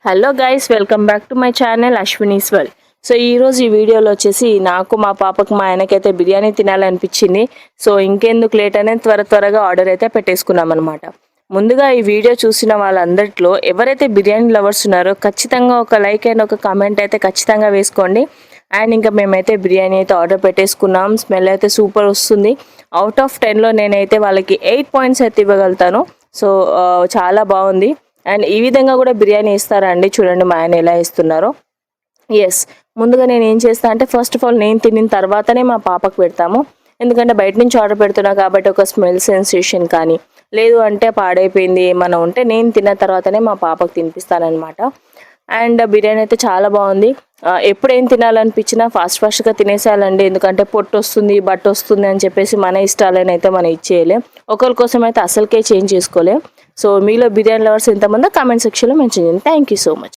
Hello guys, welcome back to my channel Ashwini's world. So ఈరోజు ఈ వీడియోలో వచ్చేసి నాకు మా పాపకు మా ఆయనకైతే బిర్యానీ తినాలనిపించింది. సో ఇంకెందుకు లేట్ అనేది త్వరగా ఆర్డర్ అయితే పెట్టేసుకున్నాం అనమాట. ముందుగా ఈ వీడియో చూసిన వాళ్ళందరిలో ఎవరైతే బిర్యానీ లవర్స్ ఉన్నారో ఖచ్చితంగా ఒక లైక్ అండ్ ఒక కామెంట్ అయితే ఖచ్చితంగా వేసుకోండి. అండ్ ఇంకా మేమైతే బిర్యానీ అయితే ఆర్డర్ పెట్టేసుకున్నాం. స్మెల్ అయితే సూపర్ వస్తుంది. అవుట్ ఆఫ్ 10లో నేనైతే వాళ్ళకి 8 పాయింట్స్ అయితే ఇవ్వగలుగుతాను. సో చాలా బాగుంది. అండ్ ఈ విధంగా కూడా బిర్యానీ ఇస్తారండి. చూడండి మా ఆయన ఎలా ఇస్తున్నారో. ఎస్, ముందుగా నేను ఏం చేస్తా అంటే ఫస్ట్ ఆఫ్ ఆల్ నేను తినిన తర్వాతనే మా పాపకు పెడతాము. ఎందుకంటే బయట నుంచి ఆర్డర్ పెడుతున్నా కాబట్టి ఒక స్మెల్ సెన్సేషన్ కానీ లేదు అంటే పాడైపోయింది ఏమైనా ఉంటే నేను తిన్న తర్వాతనే మా పాపకు తినిపిస్తానమాట. అండ్ బిర్యానీ అయితే చాలా బాగుంది. ఎప్పుడు ఏం తినాలనిపించినా ఫాస్ట్గా తినేసేయాలండి. ఎందుకంటే పొట్టు వస్తుంది బట్ట వస్తుంది అని చెప్పేసి మన ఇష్టాలని అయితే మనం ఇచ్చేయలేం. ఒకరి కోసం అయితే అసలుకే చేంజ్ చేసుకోలేం. సో మీలో బిర్యానీ లవర్స్ ఎంతమందో కామెంట్ సెక్షన్లో మెన్షన్ చేయండి. Thank you so much.